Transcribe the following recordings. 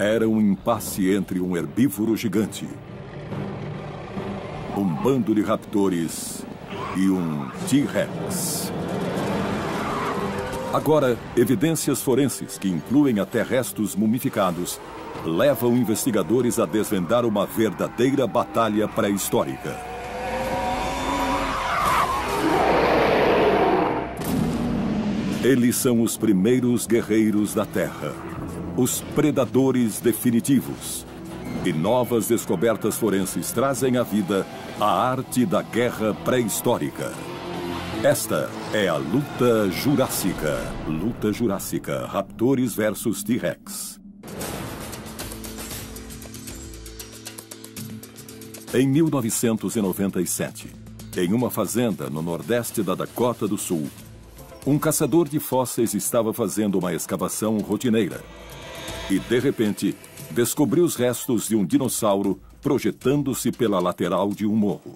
Era um impasse entre um herbívoro gigante, um bando de raptores e um T-Rex. Agora, evidências forenses, que incluem até restos mumificados, levam investigadores a desvendar uma verdadeira batalha pré-histórica. Eles são os primeiros guerreiros da Terra, os predadores definitivos. E novas descobertas forenses trazem à vida a arte da guerra pré-histórica. Esta é a Luta Jurássica. Luta Jurássica, Raptores versus T-Rex. Em 1997, em uma fazenda no nordeste da Dakota do Sul, um caçador de fósseis estava fazendo uma escavação rotineira e, de repente, descobriu os restos de um dinossauro projetando-se pela lateral de um morro.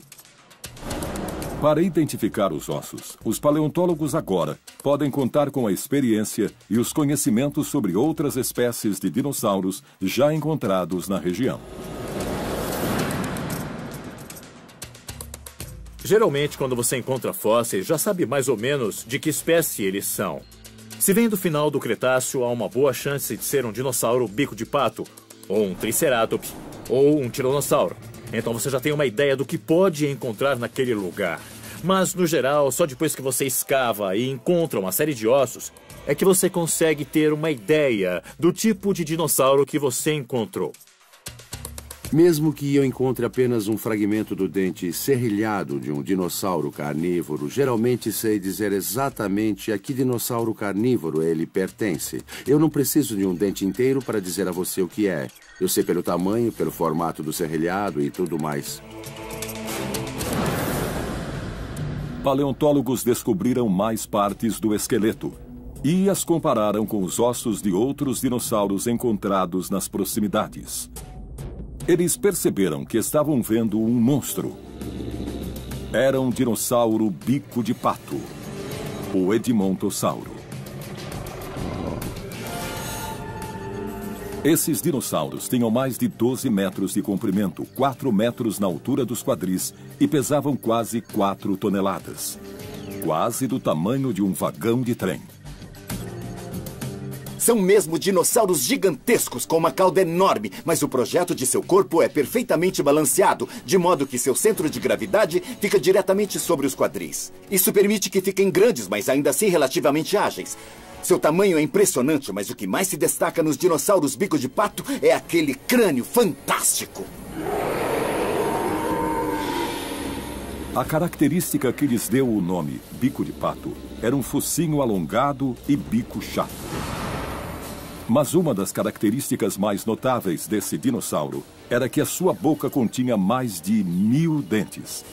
Para identificar os ossos, os paleontólogos agora podem contar com a experiência e os conhecimentos sobre outras espécies de dinossauros já encontrados na região. Geralmente, quando você encontra fósseis, já sabe mais ou menos de que espécie eles são. Se vem do final do Cretáceo, há uma boa chance de ser um dinossauro bico de pato, ou um triceratops, ou um tiranossauro. Então você já tem uma ideia do que pode encontrar naquele lugar. Mas, no geral, só depois que você escava e encontra uma série de ossos, é que você consegue ter uma ideia do tipo de dinossauro que você encontrou. Mesmo que eu encontre apenas um fragmento do dente serrilhado de um dinossauro carnívoro, geralmente sei dizer exatamente a que dinossauro carnívoro ele pertence. Eu não preciso de um dente inteiro para dizer a você o que é. Eu sei pelo tamanho, pelo formato do serrilhado e tudo mais. Paleontólogos descobriram mais partes do esqueleto e as compararam com os ossos de outros dinossauros encontrados nas proximidades. Eles perceberam que estavam vendo um monstro. Era um dinossauro bico de pato, o Edmontossauro. Esses dinossauros tinham mais de 12 metros de comprimento, 4 metros na altura dos quadris e pesavam quase 4 toneladas. Quase do tamanho de um vagão de trem. São mesmo dinossauros gigantescos com uma cauda enorme, mas o projeto de seu corpo é perfeitamente balanceado, de modo que seu centro de gravidade fica diretamente sobre os quadris. Isso permite que fiquem grandes, mas ainda assim relativamente ágeis. Seu tamanho é impressionante, mas o que mais se destaca nos dinossauros bico de pato é aquele crânio fantástico. A característica que lhes deu o nome bico de pato era um focinho alongado e bico chato. Mas uma das características mais notáveis desse dinossauro era que a sua boca continha mais de 1000 dentes.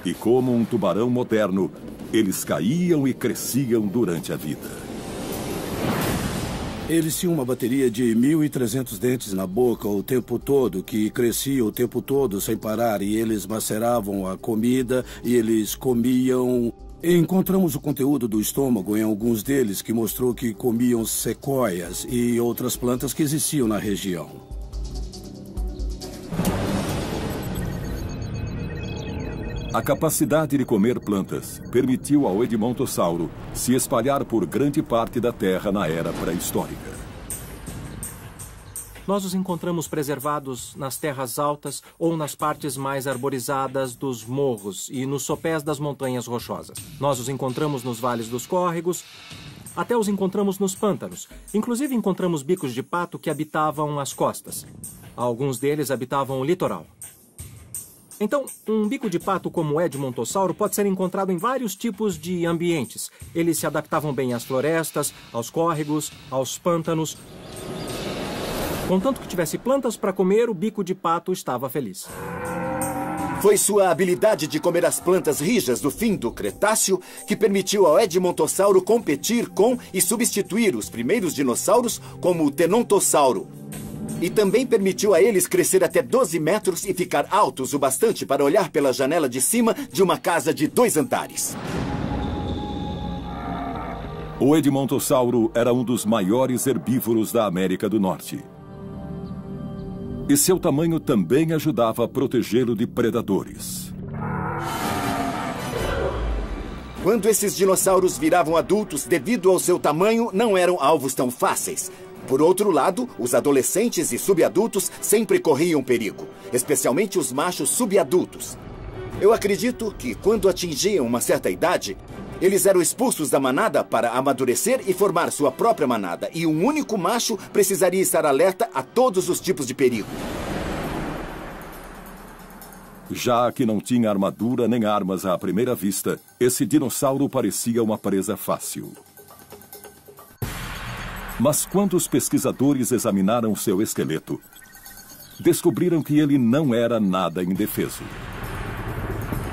E como um tubarão moderno, eles caíam e cresciam durante a vida. Eles tinham uma bateria de 1.300 dentes na boca o tempo todo, que crescia o tempo todo sem parar, e eles maceravam a comida e eles comiam. Encontramos o conteúdo do estômago em alguns deles, que mostrou que comiam sequoias e outras plantas que existiam na região. A capacidade de comer plantas permitiu ao Edmontossauro se espalhar por grande parte da Terra na era pré-histórica. Nós os encontramos preservados nas terras altas ou nas partes mais arborizadas dos morros e nos sopés das montanhas rochosas. Nós os encontramos nos vales dos córregos, até os encontramos nos pântanos. Inclusive encontramos bicos de pato que habitavam as costas. Alguns deles habitavam o litoral. Então, um bico de pato como o Edmontossauro pode ser encontrado em vários tipos de ambientes. Eles se adaptavam bem às florestas, aos córregos, aos pântanos. Contanto que tivesse plantas para comer, o bico de pato estava feliz. Foi sua habilidade de comer as plantas rijas do fim do Cretáceo que permitiu ao Edmontossauro competir com e substituir os primeiros dinossauros como o Tenontosauro. E também permitiu a eles crescer até 12 metros e ficar altos o bastante para olhar pela janela de cima de uma casa de 2 andares. O Edmontossauro era um dos maiores herbívoros da América do Norte. E seu tamanho também ajudava a protegê-lo de predadores. Quando esses dinossauros viravam adultos, devido ao seu tamanho, não eram alvos tão fáceis. Por outro lado, os adolescentes e subadultos sempre corriam perigo, especialmente os machos subadultos. Eu acredito que, quando atingiam uma certa idade, eles eram expulsos da manada para amadurecer e formar sua própria manada, e um único macho precisaria estar alerta a todos os tipos de perigo. Já que não tinha armadura nem armas à primeira vista, esse dinossauro parecia uma presa fácil. Mas quando os pesquisadores examinaram seu esqueleto, descobriram que ele não era nada indefeso.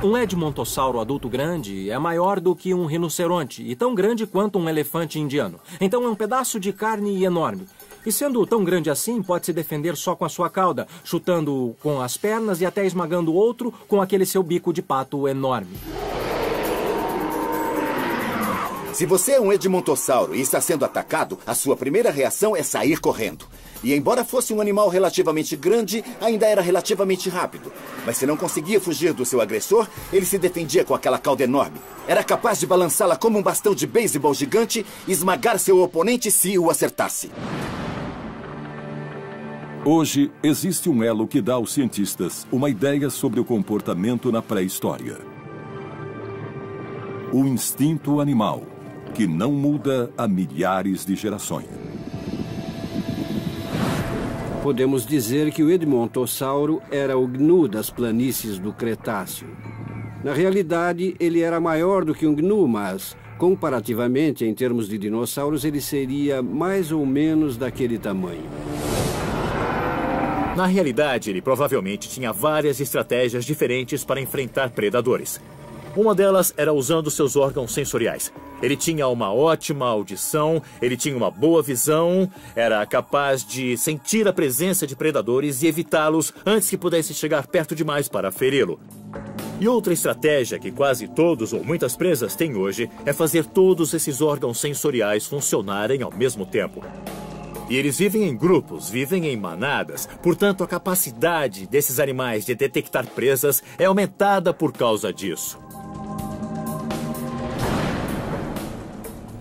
Um edmontossauro adulto grande é maior do que um rinoceronte e tão grande quanto um elefante indiano. Então é um pedaço de carne enorme. E sendo tão grande assim, pode se defender só com a sua cauda, chutando com as pernas e até esmagando o outro com aquele seu bico de pato enorme. Se você é um edmontossauro e está sendo atacado, a sua primeira reação é sair correndo. E embora fosse um animal relativamente grande, ainda era relativamente rápido. Mas se não conseguia fugir do seu agressor, ele se defendia com aquela cauda enorme. Era capaz de balançá-la como um bastão de beisebol gigante e esmagar seu oponente se o acertasse. Hoje, existe um elo que dá aos cientistas uma ideia sobre o comportamento na pré-história. O instinto animal, que não muda há milhares de gerações. Podemos dizer que o edmontossauro era o gnu das planícies do Cretáceo. Na realidade, ele era maior do que um gnu, mas, comparativamente, em termos de dinossauros, ele seria mais ou menos daquele tamanho. Na realidade, ele provavelmente tinha várias estratégias diferentes para enfrentar predadores. Uma delas era usando seus órgãos sensoriais. Ele tinha uma ótima audição, ele tinha uma boa visão, era capaz de sentir a presença de predadores e evitá-los antes que pudesse chegar perto demais para feri-lo. E outra estratégia que quase todos ou muitas presas têm hoje é fazer todos esses órgãos sensoriais funcionarem ao mesmo tempo. E eles vivem em grupos, vivem em manadas. Portanto, a capacidade desses animais de detectar presas é aumentada por causa disso.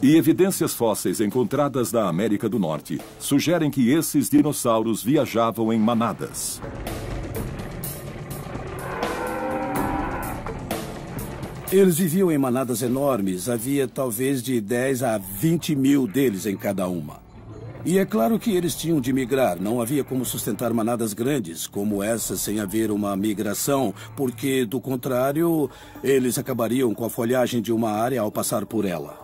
E evidências fósseis encontradas na América do Norte sugerem que esses dinossauros viajavam em manadas. Eles viviam em manadas enormes, havia talvez de 10 a 20 mil deles em cada uma. E é claro que eles tinham de migrar, não havia como sustentar manadas grandes como essa sem haver uma migração, porque, do contrário, eles acabariam com a folhagem de uma área ao passar por ela.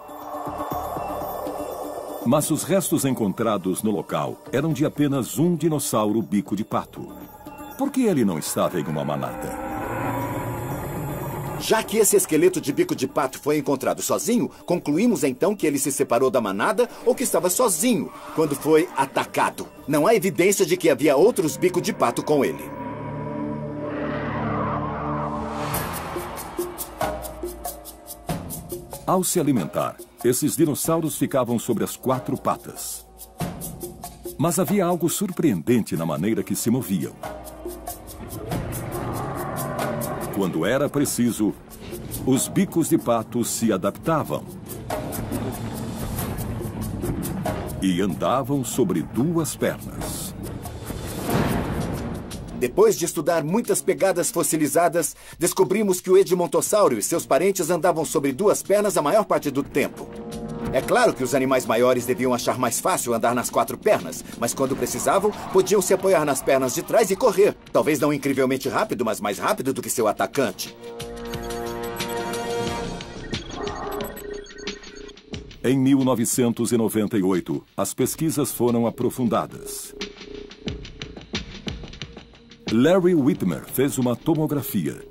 Mas os restos encontrados no local eram de apenas um dinossauro bico de pato. Por que ele não estava em uma manada? Já que esse esqueleto de bico de pato foi encontrado sozinho, concluímos então que ele se separou da manada ou que estava sozinho quando foi atacado. Não há evidência de que havia outros bicos de pato com ele. Ao se alimentar, esses dinossauros ficavam sobre as 4 patas. Mas havia algo surpreendente na maneira que se moviam. Quando era preciso, os bicos de pato se adaptavam e andavam sobre 2 pernas. Depois de estudar muitas pegadas fossilizadas, descobrimos que o edmontossauro e seus parentes andavam sobre 2 pernas a maior parte do tempo. É claro que os animais maiores deviam achar mais fácil andar nas 4 pernas, mas quando precisavam, podiam se apoiar nas pernas de trás e correr. Talvez não incrivelmente rápido, mas mais rápido do que seu atacante. Em 1998, as pesquisas foram aprofundadas. Larry Whitmer fez uma tomografia.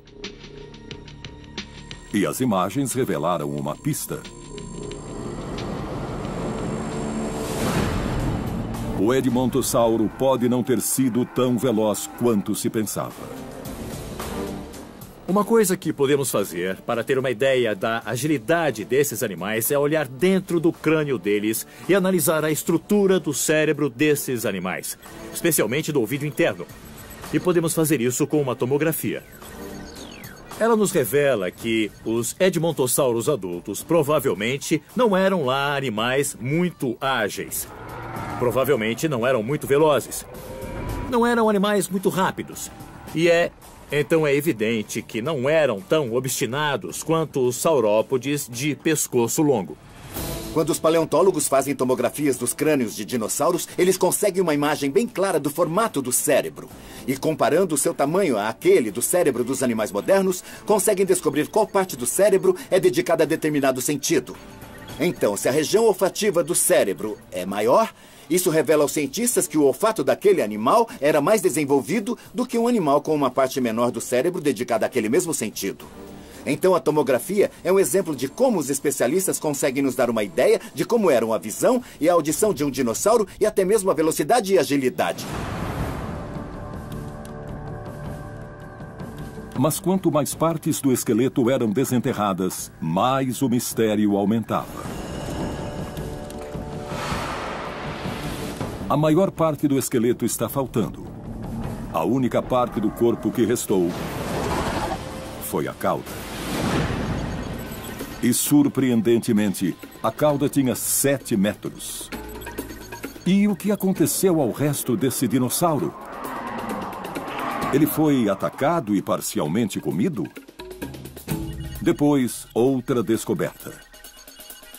E as imagens revelaram uma pista. O edmontossauro pode não ter sido tão veloz quanto se pensava. Uma coisa que podemos fazer para ter uma ideia da agilidade desses animais é olhar dentro do crânio deles e analisar a estrutura do cérebro desses animais, especialmente do ouvido interno. E podemos fazer isso com uma tomografia. Ela nos revela que os edmontossauros adultos provavelmente não eram lá animais muito ágeis. Provavelmente não eram muito velozes. Não eram animais muito rápidos. Então é evidente que não eram tão obstinados quanto os saurópodes de pescoço longo. Quando os paleontólogos fazem tomografias dos crânios de dinossauros, eles conseguem uma imagem bem clara do formato do cérebro. E comparando o seu tamanho àquele do cérebro dos animais modernos, conseguem descobrir qual parte do cérebro é dedicada a determinado sentido. Então, se a região olfativa do cérebro é maior, isso revela aos cientistas que o olfato daquele animal era mais desenvolvido do que um animal com uma parte menor do cérebro dedicada àquele mesmo sentido. Então a tomografia é um exemplo de como os especialistas conseguem nos dar uma ideia de como eram a visão e a audição de um dinossauro e até mesmo a velocidade e agilidade. Mas quanto mais partes do esqueleto eram desenterradas, mais o mistério aumentava. A maior parte do esqueleto está faltando. A única parte do corpo que restou foi a cauda. E, surpreendentemente, a cauda tinha 7 metros. E o que aconteceu ao resto desse dinossauro? Ele foi atacado e parcialmente comido? Depois, outra descoberta.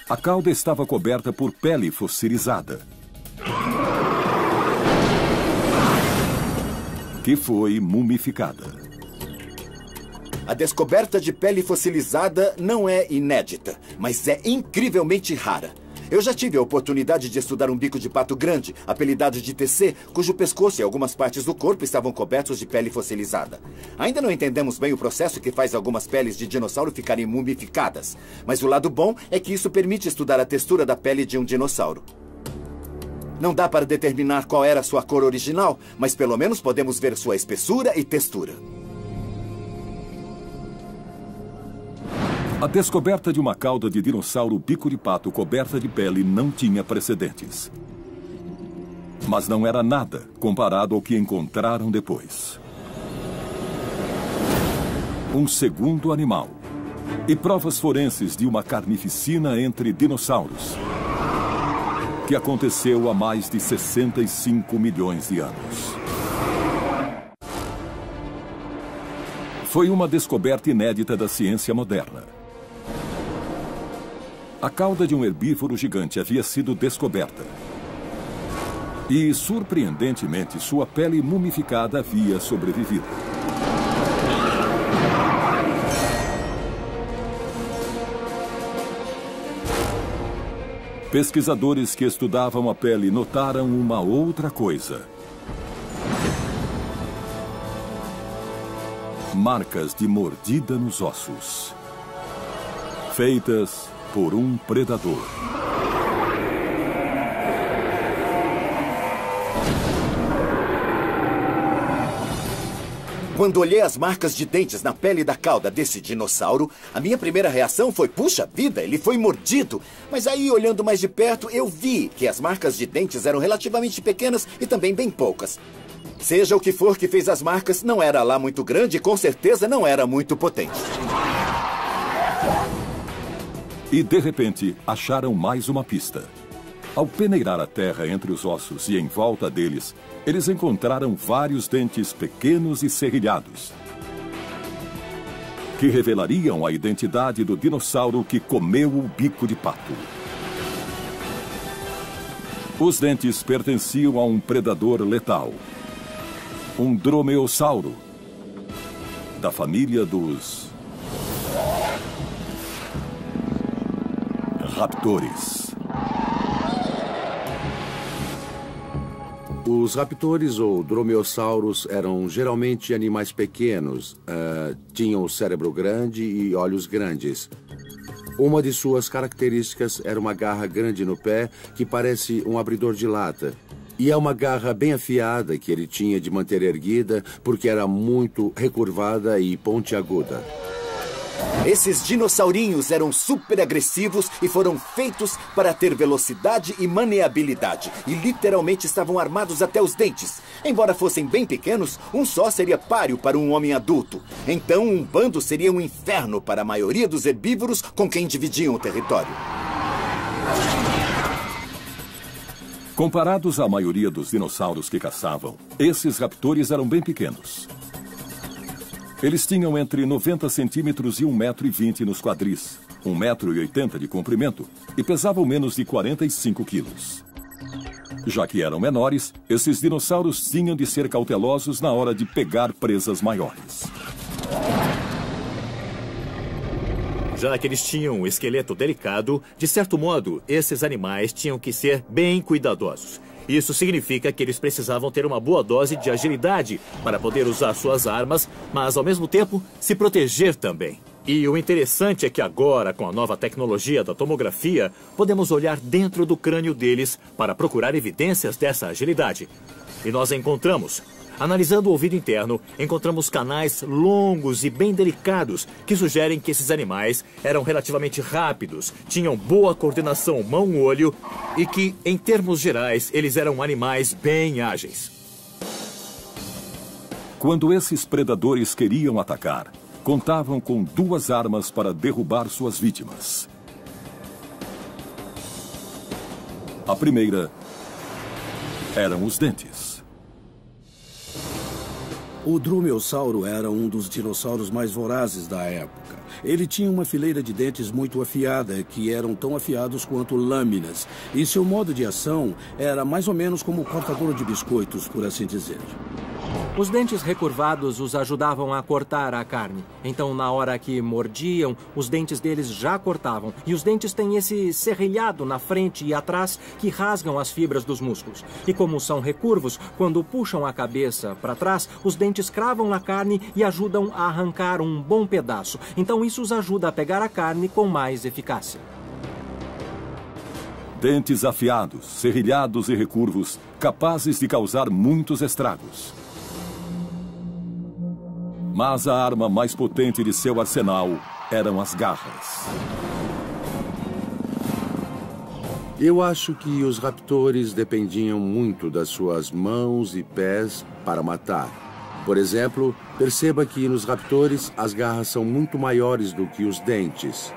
A cauda estava coberta por pele fossilizada, que foi mumificada. A descoberta de pele fossilizada não é inédita, mas é incrivelmente rara. Eu já tive a oportunidade de estudar um bico de pato grande, apelidado de TC, cujo pescoço e algumas partes do corpo estavam cobertos de pele fossilizada. Ainda não entendemos bem o processo que faz algumas peles de dinossauro ficarem mumificadas, mas o lado bom é que isso permite estudar a textura da pele de um dinossauro. Não dá para determinar qual era sua cor original, mas pelo menos podemos ver sua espessura e textura. A descoberta de uma cauda de dinossauro bico de pato coberta de pele não tinha precedentes. Mas não era nada comparado ao que encontraram depois. Um segundo animal. E provas forenses de uma carnificina entre dinossauros, que aconteceu há mais de 65 milhões de anos. Foi uma descoberta inédita da ciência moderna. A cauda de um herbívoro gigante havia sido descoberta. E, surpreendentemente, sua pele mumificada havia sobrevivido. Pesquisadores que estudavam a pele notaram uma outra coisa. Marcas de mordida nos ossos, feitas por um predador. Quando olhei as marcas de dentes na pele da cauda desse dinossauro, a minha primeira reação foi, puxa vida, ele foi mordido. Mas aí, olhando mais de perto, eu vi que as marcas de dentes eram relativamente pequenas e também bem poucas. Seja o que for que fez as marcas, não era lá muito grande e com certeza não era muito potente. E, de repente, acharam mais uma pista. Ao peneirar a terra entre os ossos e em volta deles, eles encontraram vários dentes pequenos e serrilhados, que revelariam a identidade do dinossauro que comeu o bico de pato. Os dentes pertenciam a um predador letal, um dromeossauro, da família dos raptores. Os raptores ou dromeossauros eram geralmente animais pequenos, tinham o cérebro grande e olhos grandes. Uma de suas características era uma garra grande no pé que parece um abridor de lata. E é uma garra bem afiada que ele tinha de manter erguida, porque era muito recurvada e pontiaguda. Esses dinossaurinhos eram super agressivos e foram feitos para ter velocidade e maneabilidade. E literalmente estavam armados até os dentes. Embora fossem bem pequenos, um só seria páreo para um homem adulto. Então um bando seria um inferno para a maioria dos herbívoros com quem dividiam o território. Comparados à maioria dos dinossauros que caçavam, esses raptores eram bem pequenos. Eles tinham entre 90 centímetros e 1,20 m nos quadris, 1,80 m de comprimento e pesavam menos de 45 quilos. Já que eram menores, esses dinossauros tinham de ser cautelosos na hora de pegar presas maiores. Já que eles tinham um esqueleto delicado, de certo modo, esses animais tinham que ser bem cuidadosos. Isso significa que eles precisavam ter uma boa dose de agilidade para poder usar suas armas, mas ao mesmo tempo se proteger também. E o interessante é que agora, com a nova tecnologia da tomografia, podemos olhar dentro do crânio deles para procurar evidências dessa agilidade. E nós encontramos. Analisando o ouvido interno, encontramos canais longos e bem delicados que sugerem que esses animais eram relativamente rápidos, tinham boa coordenação mão-olho e que, em termos gerais, eles eram animais bem ágeis. Quando esses predadores queriam atacar, contavam com 2 armas para derrubar suas vítimas. A primeira eram os dentes. O dromeossauro era um dos dinossauros mais vorazes da época. Ele tinha uma fileira de dentes muito afiada, que eram tão afiados quanto lâminas. E seu modo de ação era mais ou menos como o cortador de biscoitos, por assim dizer. Os dentes recurvados os ajudavam a cortar a carne. Então, na hora que mordiam, os dentes deles já cortavam. E os dentes têm esse serrilhado na frente e atrás que rasgam as fibras dos músculos. E como são recurvos, quando puxam a cabeça para trás, os dentes cravam na carne e ajudam a arrancar um bom pedaço. Então, isso os ajuda a pegar a carne com mais eficácia. Dentes afiados, serrilhados e recurvos, capazes de causar muitos estragos. Mas a arma mais potente de seu arsenal eram as garras. Eu acho que os raptores dependiam muito das suas mãos e pés para matar. Por exemplo, perceba que nos raptores as garras são muito maiores do que os dentes.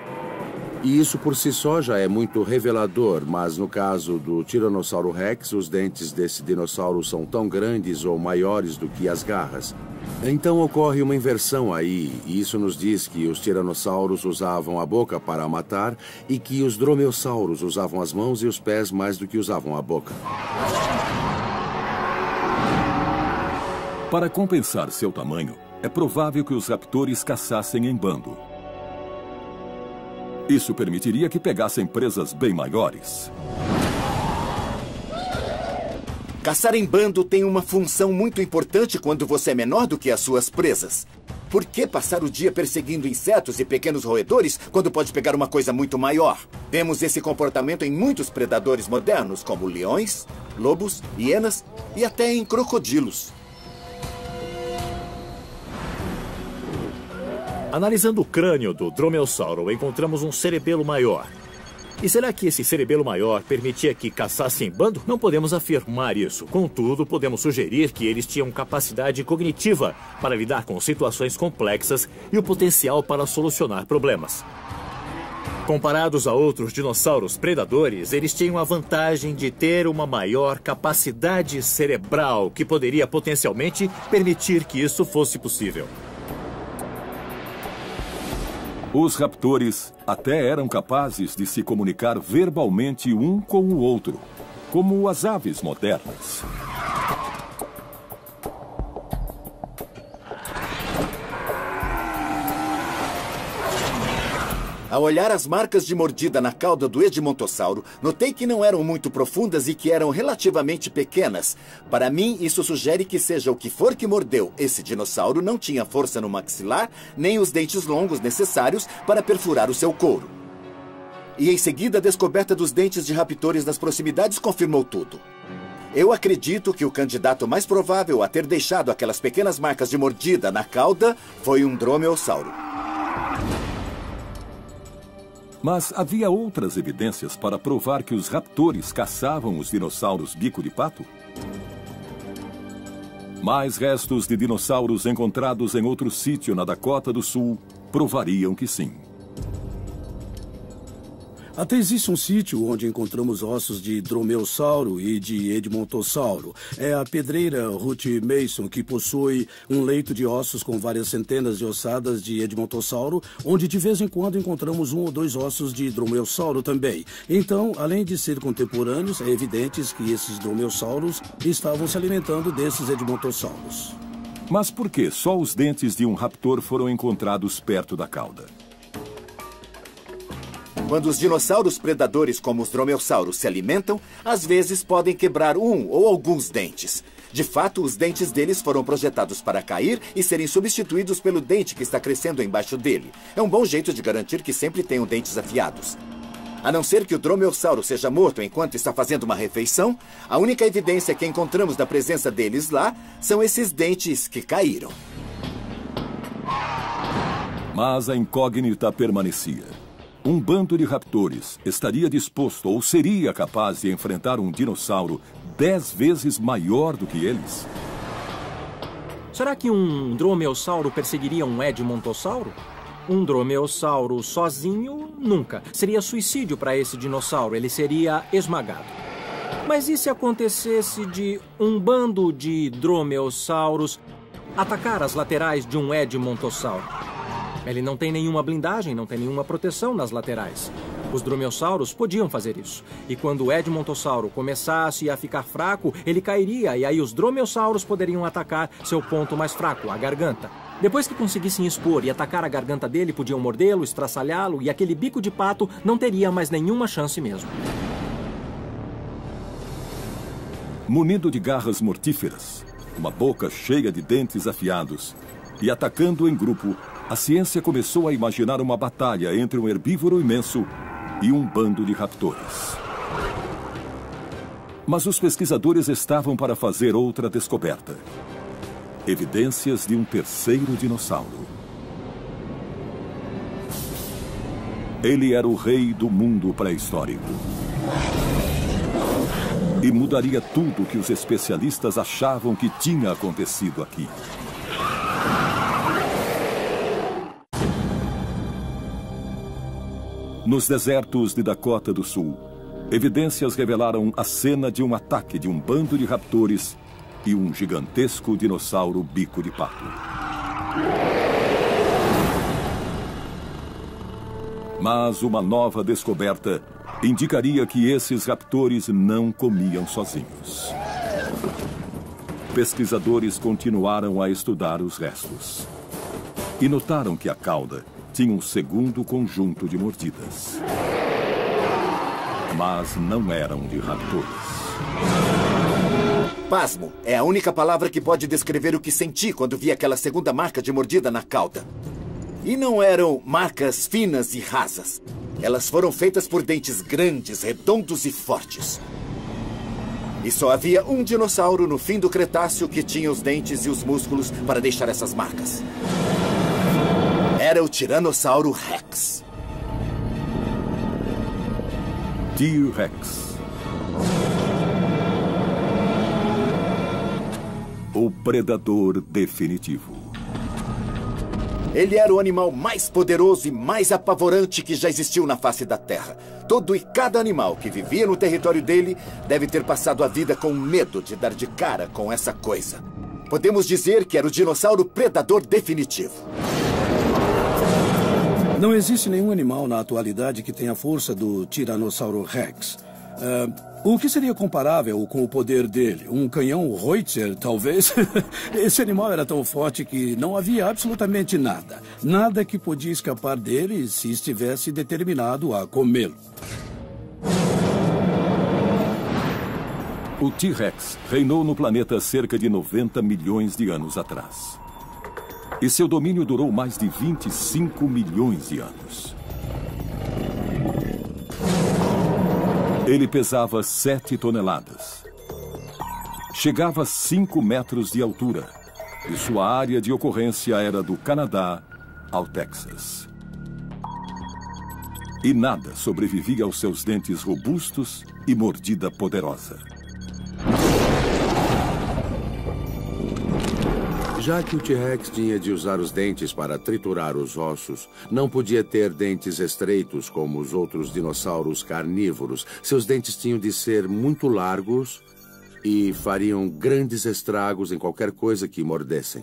E isso por si só já é muito revelador, mas no caso do Tiranossauro Rex, os dentes desse dinossauro são tão grandes ou maiores do que as garras. Então ocorre uma inversão aí, e isso nos diz que os tiranossauros usavam a boca para matar e que os dromeossauros usavam as mãos e os pés mais do que usavam a boca. Para compensar seu tamanho, é provável que os raptores caçassem em bando. Isso permitiria que pegassem presas bem maiores. Caçar em bando tem uma função muito importante quando você é menor do que as suas presas. Por que passar o dia perseguindo insetos e pequenos roedores quando pode pegar uma coisa muito maior? Vemos esse comportamento em muitos predadores modernos, como leões, lobos, hienas e até em crocodilos. Analisando o crânio do dromeossauro, encontramos um cerebelo maior. E será que esse cerebelo maior permitia que caçasse em bando? Não podemos afirmar isso. Contudo, podemos sugerir que eles tinham capacidade cognitiva para lidar com situações complexas e o potencial para solucionar problemas. Comparados a outros dinossauros predadores, eles tinham a vantagem de ter uma maior capacidade cerebral, que poderia potencialmente permitir que isso fosse possível. Os raptores até eram capazes de se comunicar verbalmente um com o outro, como as aves modernas. Ao olhar as marcas de mordida na cauda do Edmontossauro, notei que não eram muito profundas e que eram relativamente pequenas. Para mim, isso sugere que seja o que for que mordeu, esse dinossauro não tinha força no maxilar, nem os dentes longos necessários para perfurar o seu couro. E em seguida, a descoberta dos dentes de raptores nas proximidades confirmou tudo. Eu acredito que o candidato mais provável a ter deixado aquelas pequenas marcas de mordida na cauda foi um dromeossauro. Mas havia outras evidências para provar que os raptores caçavam os dinossauros bico de pato? Mais restos de dinossauros encontrados em outro sítio na Dakota do Sul provariam que sim. Até existe um sítio onde encontramos ossos de dromeossauro e de edmontossauro. É a pedreira Ruth Mason, que possui um leito de ossos com várias centenas de ossadas de edmontossauro, onde de vez em quando encontramos 1 ou 2 ossos de dromeossauro também. Então, além de ser contemporâneos, é evidente que esses dromeossauros estavam se alimentando desses edmontossauros. Mas por que só os dentes de um raptor foram encontrados perto da cauda? Quando os dinossauros predadores como os dromeossauros se alimentam, às vezes podem quebrar um ou alguns dentes. De fato, os dentes deles foram projetados para cair e serem substituídos pelo dente que está crescendo embaixo dele. É um bom jeito de garantir que sempre tenham dentes afiados. A não ser que o dromeossauro seja morto enquanto está fazendo uma refeição, a única evidência que encontramos da presença deles lá são esses dentes que caíram. Mas a incógnita permanecia. Um bando de raptores estaria disposto ou seria capaz de enfrentar um dinossauro 10 vezes maior do que eles? Será que um dromeossauro perseguiria um edmontossauro? Um dromeossauro sozinho, nunca. Seria suicídio para esse dinossauro, ele seria esmagado. Mas e se acontecesse de um bando de dromeossauros atacar as laterais de um edmontossauro? Ele não tem nenhuma blindagem, não tem nenhuma proteção nas laterais. Os dromeossauros podiam fazer isso. E quando o edmontossauro começasse a ficar fraco, ele cairia e aí os dromeossauros poderiam atacar seu ponto mais fraco, a garganta. Depois que conseguissem expor e atacar a garganta dele, podiam mordê-lo, estraçalhá-lo e aquele bico de pato não teria mais nenhuma chance mesmo. Munido de garras mortíferas, uma boca cheia de dentes afiados e atacando em grupo, a ciência começou a imaginar uma batalha entre um herbívoro imenso e um bando de raptores. Mas os pesquisadores estavam para fazer outra descoberta. Evidências de um terceiro dinossauro. Ele era o rei do mundo pré-histórico. E mudaria tudo que os especialistas achavam que tinha acontecido aqui. Nos desertos de Dakota do Sul, evidências revelaram a cena de um ataque de um bando de raptores e um gigantesco dinossauro bico de pato. Mas uma nova descoberta indicaria que esses raptores não comiam sozinhos. Pesquisadores continuaram a estudar os restos e notaram que a cauda tinha um segundo conjunto de mordidas. Mas não eram de raptores. Pasmo é a única palavra que pode descrever o que senti quando vi aquela segunda marca de mordida na cauda. E não eram marcas finas e rasas. Elas foram feitas por dentes grandes, redondos e fortes. E só havia um dinossauro no fim do Cretáceo que tinha os dentes e os músculos para deixar essas marcas. Era o Tiranossauro Rex. T-Rex. O predador definitivo. Ele era o animal mais poderoso e mais apavorante que já existiu na face da Terra. Todo e cada animal que vivia no território dele deve ter passado a vida com medo de dar de cara com essa coisa. Podemos dizer que era o dinossauro predador definitivo. Não existe nenhum animal na atualidade que tenha a força do Tiranossauro Rex. O que seria comparável com o poder dele? Um canhão Howitzer, talvez? Esse animal era tão forte que não havia absolutamente nada. Nada que podia escapar dele se estivesse determinado a comê-lo. O T-Rex reinou no planeta cerca de 90 milhões de anos atrás. E seu domínio durou mais de 25 milhões de anos. Ele pesava 7 toneladas. chegava a 5 metros de altura e sua área de ocorrência era do Canadá ao Texas. E nada sobrevivia aos seus dentes robustos e mordida poderosa. Já que o T-Rex tinha de usar os dentes para triturar os ossos, não podia ter dentes estreitos como os outros dinossauros carnívoros. Seus dentes tinham de ser muito largos e fariam grandes estragos em qualquer coisa que mordessem.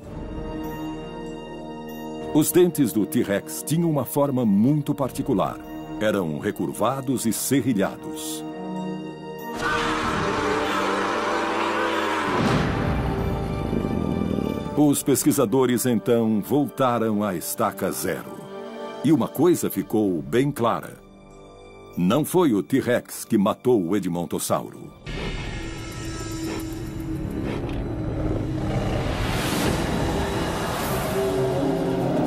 Os dentes do T-Rex tinham uma forma muito particular. Eram recurvados e serrilhados. Os pesquisadores, então, voltaram à estaca zero. E uma coisa ficou bem clara. Não foi o T-Rex que matou o Edmontossauro.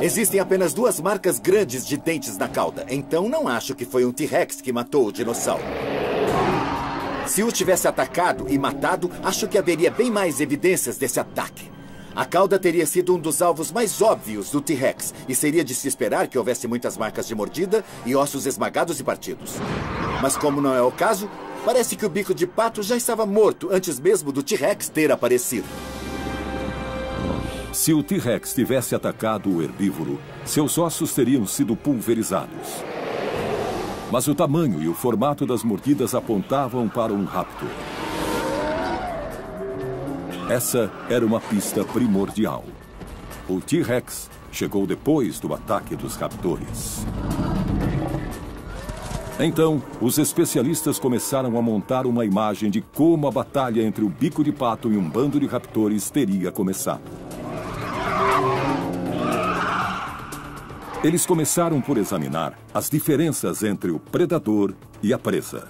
Existem apenas 2 marcas grandes de dentes na cauda, então não acho que foi um T-Rex que matou o dinossauro. Se o tivesse atacado e matado, acho que haveria bem mais evidências desse ataque. A cauda teria sido um dos alvos mais óbvios do T-Rex e seria de se esperar que houvesse muitas marcas de mordida e ossos esmagados e partidos. Mas como não é o caso, parece que o bico de pato já estava morto antes mesmo do T-Rex ter aparecido. Se o T-Rex tivesse atacado o herbívoro, seus ossos teriam sido pulverizados. Mas o tamanho e o formato das mordidas apontavam para um raptor. Essa era uma pista primordial. O T-Rex chegou depois do ataque dos raptores. Então, os especialistas começaram a montar uma imagem de como a batalha entre o bico de pato e um bando de raptores teria começado. Eles começaram por examinar as diferenças entre o predador e a presa.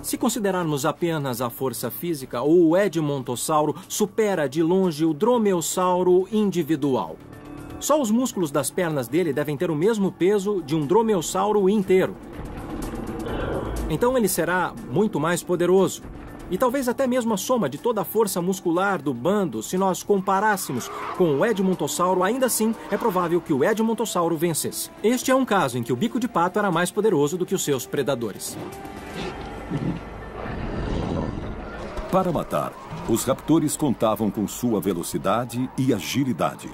Se considerarmos apenas a força física, o Edmontossauro supera de longe o dromeossauro individual. Só os músculos das pernas dele devem ter o mesmo peso de um dromeossauro inteiro. Então ele será muito mais poderoso. E talvez até mesmo a soma de toda a força muscular do bando, se nós comparássemos com o Edmontossauro, ainda assim é provável que o Edmontossauro vencesse. Este é um caso em que o bico de pato era mais poderoso do que os seus predadores. Para matar, os raptores contavam com sua velocidade e agilidade.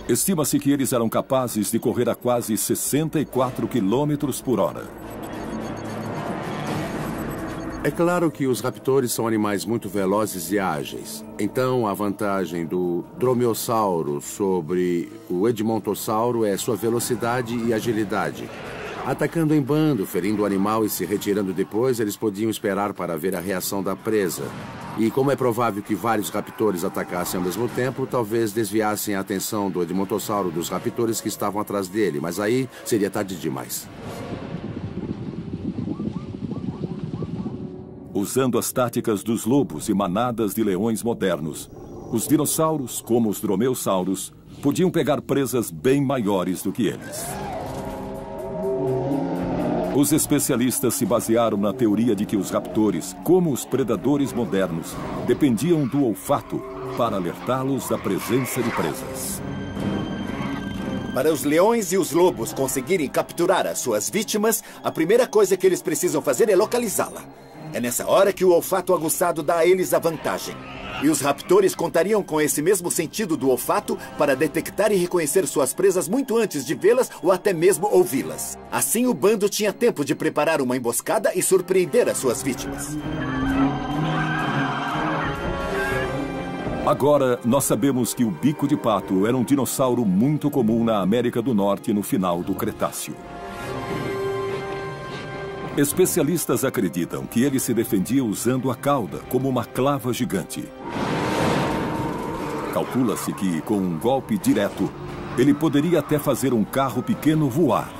Estima-se que eles eram capazes de correr a quase 64 km por hora. É claro que os raptores são animais muito velozes e ágeis. Então, a vantagem do dromeossauro sobre o Edmontossauro é sua velocidade e agilidade. Atacando em bando, ferindo o animal e se retirando depois, eles podiam esperar para ver a reação da presa. E como é provável que vários raptores atacassem ao mesmo tempo, talvez desviassem a atenção do Edmontossauro dos raptores que estavam atrás dele, mas aí seria tarde demais. Usando as táticas dos lobos e manadas de leões modernos, os dinossauros, como os dromeossauros, podiam pegar presas bem maiores do que eles. Os especialistas se basearam na teoria de que os raptores, como os predadores modernos, dependiam do olfato para alertá-los da presença de presas. Para os leões e os lobos conseguirem capturar as suas vítimas, a primeira coisa que eles precisam fazer é localizá-la. É nessa hora que o olfato aguçado dá a eles a vantagem. E os raptores contariam com esse mesmo sentido do olfato para detectar e reconhecer suas presas muito antes de vê-las ou até mesmo ouvi-las. Assim, o bando tinha tempo de preparar uma emboscada e surpreender as suas vítimas. Agora, nós sabemos que o bico de pato era um dinossauro muito comum na América do Norte no final do Cretáceo. Especialistas acreditam que ele se defendia usando a cauda como uma clava gigante. Calcula-se que, com um golpe direto, ele poderia até fazer um carro pequeno voar.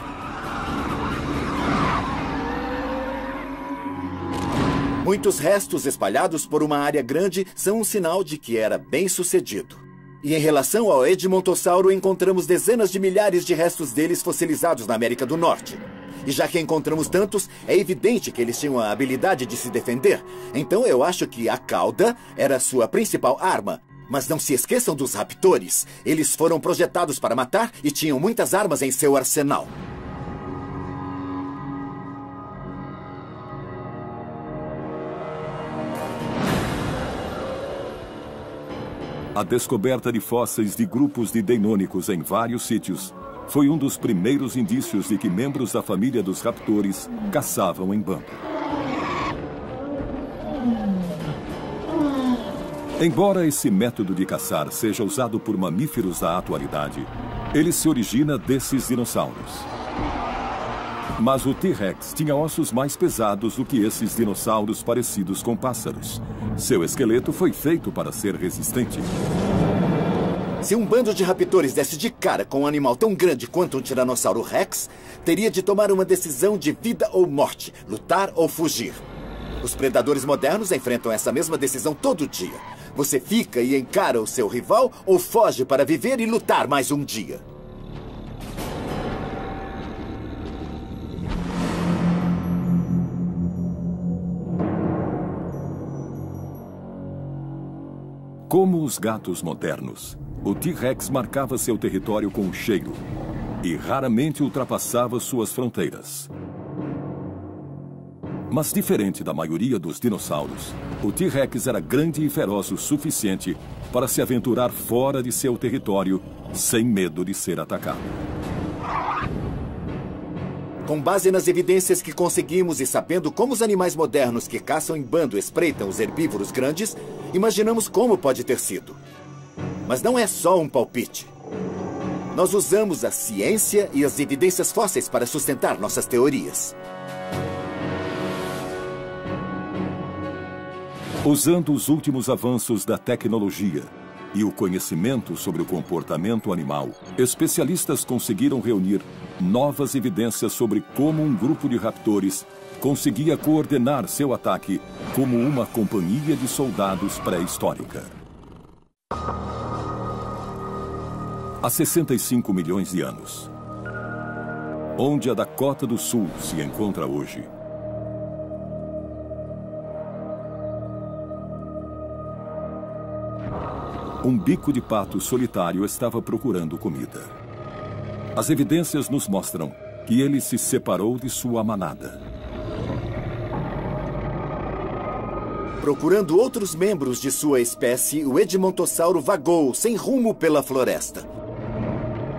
Muitos restos espalhados por uma área grande são um sinal de que era bem-sucedido. E em relação ao Edmontossauro, encontramos dezenas de milhares de restos deles fossilizados na América do Norte. E já que encontramos tantos, é evidente que eles tinham a habilidade de se defender. Então eu acho que a cauda era sua principal arma. Mas não se esqueçam dos raptores. Eles foram projetados para matar e tinham muitas armas em seu arsenal. A descoberta de fósseis de grupos de deinônicos em vários sítios foi um dos primeiros indícios de que membros da família dos raptores caçavam em bando. Embora esse método de caçar seja usado por mamíferos da atualidade, ele se origina desses dinossauros. Mas o T-Rex tinha ossos mais pesados do que esses dinossauros parecidos com pássaros. Seu esqueleto foi feito para ser resistente. Se um bando de raptores desse de cara com um animal tão grande quanto um Tiranossauro Rex, teria de tomar uma decisão de vida ou morte, lutar ou fugir. Os predadores modernos enfrentam essa mesma decisão todo dia. Você fica e encara o seu rival ou foge para viver e lutar mais um dia? Como os gatos modernos, o T-Rex marcava seu território com cheiro e raramente ultrapassava suas fronteiras. Mas diferente da maioria dos dinossauros, o T-Rex era grande e feroz o suficiente para se aventurar fora de seu território sem medo de ser atacado. Com base nas evidências que conseguimos e sabendo como os animais modernos que caçam em bando espreitam os herbívoros grandes, imaginamos como pode ter sido. Mas não é só um palpite. Nós usamos a ciência e as evidências fósseis para sustentar nossas teorias. Usando os últimos avanços da tecnologia e o conhecimento sobre o comportamento animal, especialistas conseguiram reunir novas evidências sobre como um grupo de raptores conseguia coordenar seu ataque como uma companhia de soldados pré-histórica. Há 65 milhões de anos, onde a Dakota do Sul se encontra hoje, um bico de pato solitário estava procurando comida. As evidências nos mostram que ele se separou de sua manada. Procurando outros membros de sua espécie, o Edmontossauro vagou sem rumo pela floresta.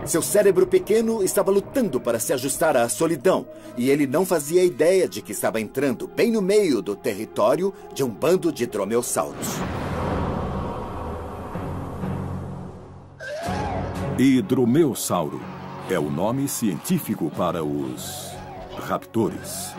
Seu cérebro pequeno estava lutando para se ajustar à solidão, e ele não fazia ideia de que estava entrando bem no meio do território de um bando de dromeossauros. E dromeossauro é o nome científico para os raptores.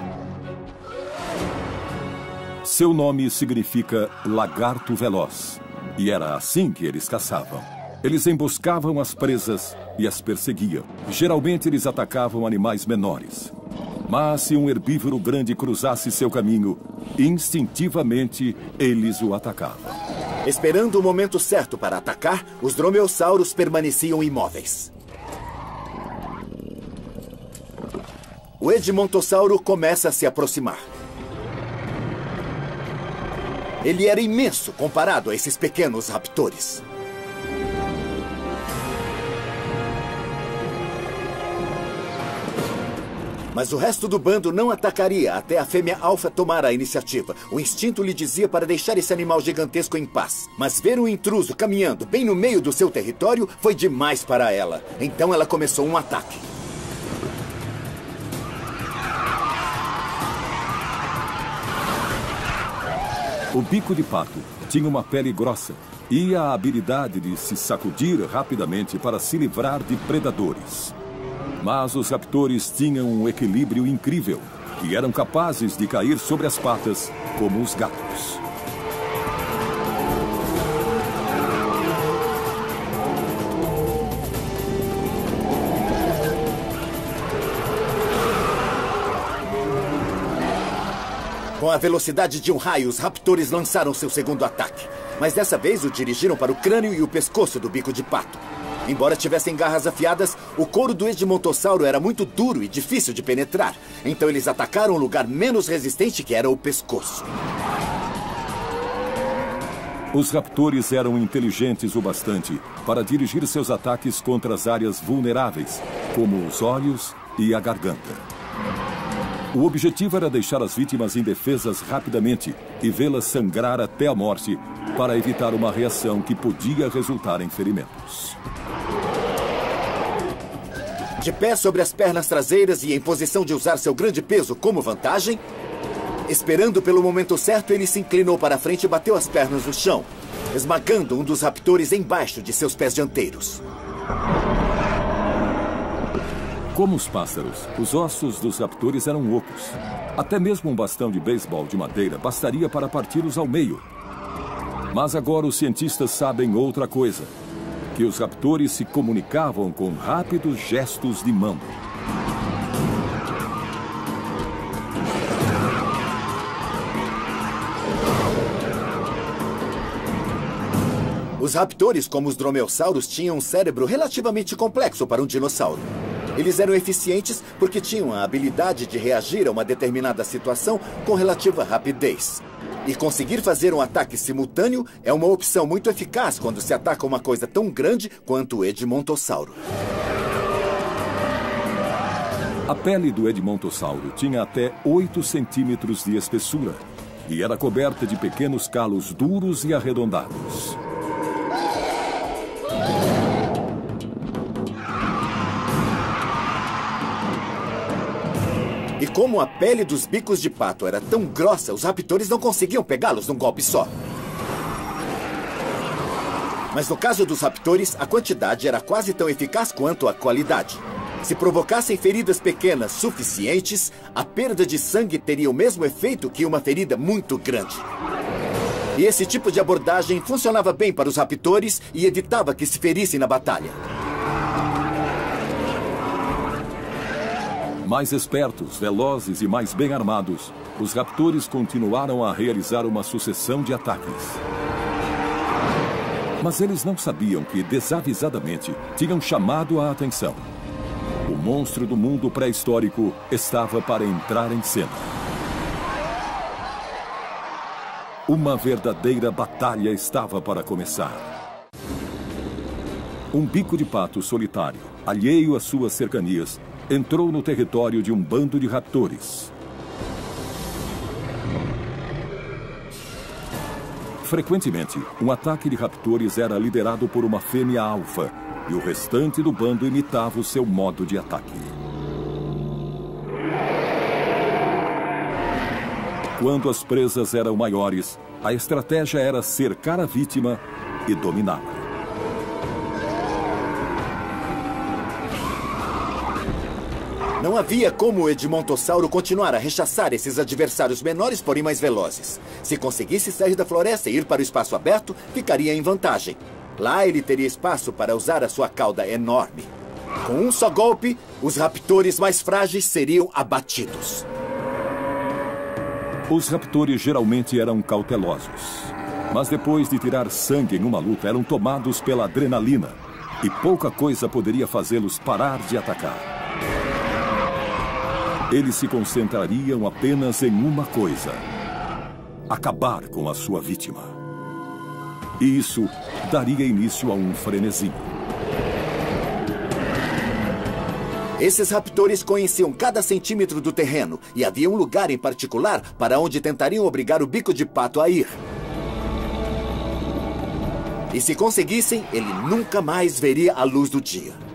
Seu nome significa lagarto veloz, e era assim que eles caçavam. Eles emboscavam as presas e as perseguiam. Geralmente eles atacavam animais menores. Mas se um herbívoro grande cruzasse seu caminho, instintivamente eles o atacavam. Esperando o momento certo para atacar, os dromeossauros permaneciam imóveis. O Edmontossauro começa a se aproximar. Ele era imenso comparado a esses pequenos raptores. Mas o resto do bando não atacaria até a fêmea alfa tomar a iniciativa. O instinto lhe dizia para deixar esse animal gigantesco em paz. Mas ver um intruso caminhando bem no meio do seu território foi demais para ela. Então ela começou um ataque. O bico de pato tinha uma pele grossa e a habilidade de se sacudir rapidamente para se livrar de predadores. Mas os raptores tinham um equilíbrio incrível e eram capazes de cair sobre as patas como os gatos. Com a velocidade de um raio, os raptores lançaram seu segundo ataque. Mas dessa vez o dirigiram para o crânio e o pescoço do bico de pato. Embora tivessem garras afiadas, o couro do Edmontossauro era muito duro e difícil de penetrar. Então eles atacaram o lugar menos resistente, que era o pescoço. Os raptores eram inteligentes o bastante para dirigir seus ataques contra as áreas vulneráveis, como os olhos e a garganta. O objetivo era deixar as vítimas indefesas rapidamente e vê-las sangrar até a morte para evitar uma reação que podia resultar em ferimentos. De pé sobre as pernas traseiras e em posição de usar seu grande peso como vantagem, esperando pelo momento certo, ele se inclinou para a frente e bateu as pernas no chão, esmagando um dos raptores embaixo de seus pés dianteiros. Como os pássaros, os ossos dos raptores eram ocos. Até mesmo um bastão de beisebol de madeira bastaria para parti-los ao meio. Mas agora os cientistas sabem outra coisa: que os raptores se comunicavam com rápidos gestos de mão. Os raptores, como os dromeossauros, tinham um cérebro relativamente complexo para um dinossauro. Eles eram eficientes porque tinham a habilidade de reagir a uma determinada situação com relativa rapidez. E conseguir fazer um ataque simultâneo é uma opção muito eficaz quando se ataca uma coisa tão grande quanto o Edmontossauro. A pele do Edmontossauro tinha até 8 centímetros de espessura e era coberta de pequenos calos duros e arredondados. E como a pele dos bicos de pato era tão grossa, os raptores não conseguiam pegá-los num golpe só. Mas no caso dos raptores, a quantidade era quase tão eficaz quanto a qualidade. Se provocassem feridas pequenas suficientes, a perda de sangue teria o mesmo efeito que uma ferida muito grande. E esse tipo de abordagem funcionava bem para os raptores e evitava que se ferissem na batalha. Mais espertos, velozes e mais bem armados, os raptores continuaram a realizar uma sucessão de ataques. Mas eles não sabiam que, desavisadamente, tinham chamado a atenção. O monstro do mundo pré-histórico estava para entrar em cena. Uma verdadeira batalha estava para começar. Um bico de pato solitário, alheio às suas cercanias, entrou no território de um bando de raptores. Frequentemente, um ataque de raptores era liderado por uma fêmea alfa e o restante do bando imitava o seu modo de ataque. Quando as presas eram maiores, a estratégia era cercar a vítima e dominá-la. Não havia como o Edmontossauro continuar a rechaçar esses adversários menores, porém mais velozes. Se conseguisse sair da floresta e ir para o espaço aberto, ficaria em vantagem. Lá ele teria espaço para usar a sua cauda enorme. Com um só golpe, os raptores mais frágeis seriam abatidos. Os raptores geralmente eram cautelosos. Mas depois de tirar sangue em uma luta, eram tomados pela adrenalina. E pouca coisa poderia fazê-los parar de atacar. Eles se concentrariam apenas em uma coisa: acabar com a sua vítima. E isso daria início a um frenesi. Esses raptores conheciam cada centímetro do terreno e havia um lugar em particular para onde tentariam obrigar o bico de pato a ir. E se conseguissem, ele nunca mais veria a luz do dia.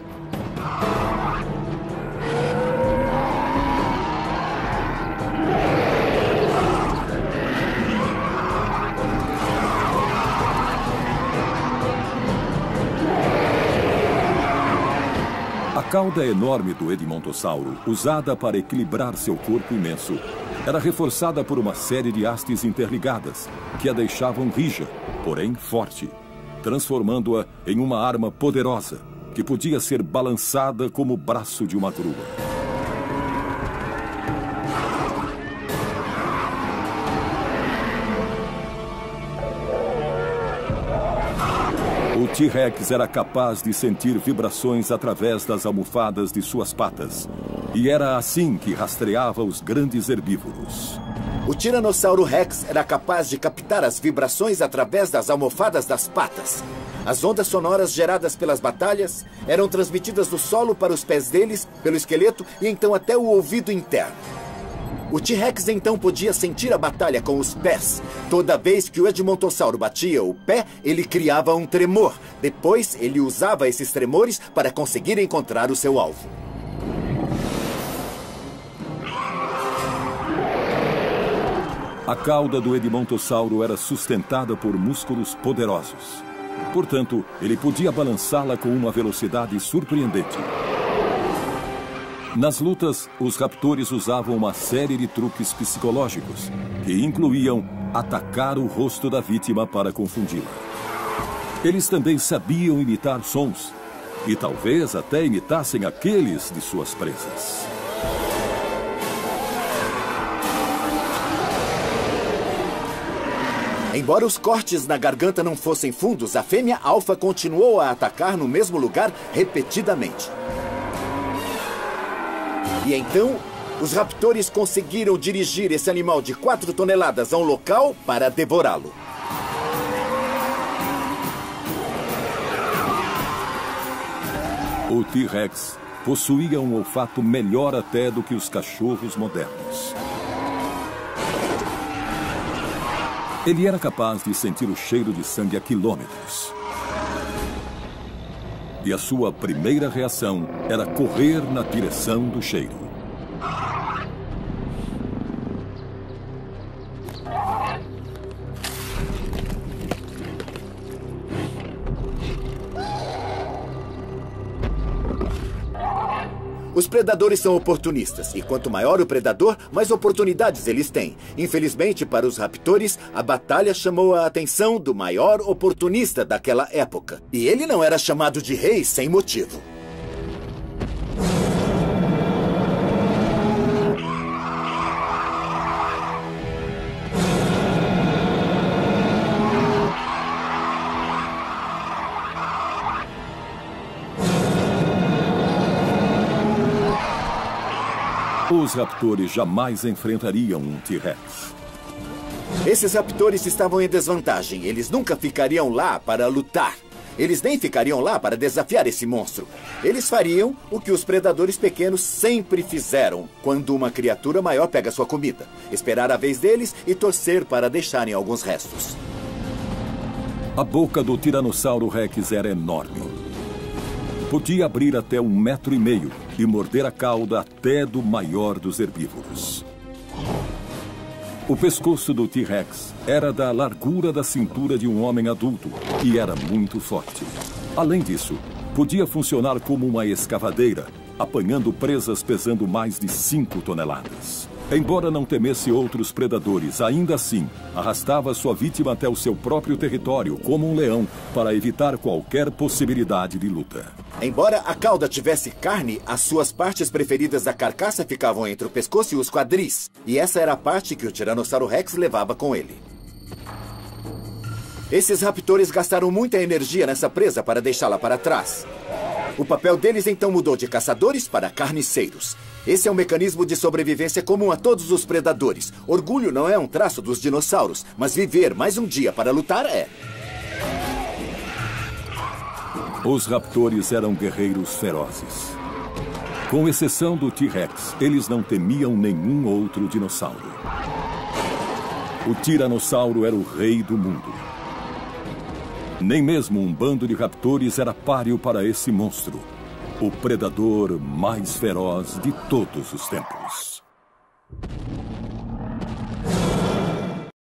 A cauda enorme do Edmontossauro, usada para equilibrar seu corpo imenso, era reforçada por uma série de hastes interligadas que a deixavam rija, porém forte, transformando-a em uma arma poderosa que podia ser balançada como o braço de uma grua. O T-Rex era capaz de sentir vibrações através das almofadas de suas patas. E era assim que rastreava os grandes herbívoros. O Tiranossauro Rex era capaz de captar as vibrações através das almofadas das patas. As ondas sonoras geradas pelas batalhas eram transmitidas do solo para os pés deles, pelo esqueleto e então até o ouvido interno. O T-Rex então podia sentir a batalha com os pés. Toda vez que o Edmontossauro batia o pé, ele criava um tremor. Depois, ele usava esses tremores para conseguir encontrar o seu alvo. A cauda do Edmontossauro era sustentada por músculos poderosos. Portanto, ele podia balançá-la com uma velocidade surpreendente. Nas lutas, os raptores usavam uma série de truques psicológicos, que incluíam atacar o rosto da vítima para confundi-la. Eles também sabiam imitar sons, e talvez até imitassem aqueles de suas presas. Embora os cortes na garganta não fossem fundos, a fêmea alfa continuou a atacar no mesmo lugar repetidamente. E então, os raptores conseguiram dirigir esse animal de 4 toneladas a um local para devorá-lo. O T-Rex possuía um olfato melhor até do que os cachorros modernos. Ele era capaz de sentir o cheiro de sangue a quilômetros. E a sua primeira reação era correr na direção do cheiro. Os predadores são oportunistas, e quanto maior o predador, mais oportunidades eles têm. Infelizmente, para os raptores, a batalha chamou a atenção do maior oportunista daquela época. E ele não era chamado de rei sem motivo. Os raptores jamais enfrentariam um T-Rex. Esses raptores estavam em desvantagem. Eles nunca ficariam lá para lutar. Eles nem ficariam lá para desafiar esse monstro. Eles fariam o que os predadores pequenos sempre fizeram quando uma criatura maior pega sua comida: esperar a vez deles e torcer para deixarem alguns restos. A boca do Tiranossauro Rex era enorme. Podia abrir até 1,5 metro e morder a cauda até do maior dos herbívoros. O pescoço do T-Rex era da largura da cintura de um homem adulto e era muito forte. Além disso, podia funcionar como uma escavadeira, apanhando presas pesando mais de 5 toneladas. Embora não temesse outros predadores, ainda assim, arrastava sua vítima até o seu próprio território, como um leão, para evitar qualquer possibilidade de luta. Embora a cauda tivesse carne, as suas partes preferidas da carcaça ficavam entre o pescoço e os quadris. E essa era a parte que o Tiranossauro Rex levava com ele. Esses raptores gastaram muita energia nessa presa para deixá-la para trás. O papel deles então mudou de caçadores para carniceiros. Esse é um mecanismo de sobrevivência comum a todos os predadores. Orgulho não é um traço dos dinossauros, mas viver mais um dia para lutar é. Os raptores eram guerreiros ferozes. Com exceção do T-Rex, eles não temiam nenhum outro dinossauro. O Tiranossauro era o rei do mundo. Nem mesmo um bando de raptores era páreo para esse monstro, o predador mais feroz de todos os tempos.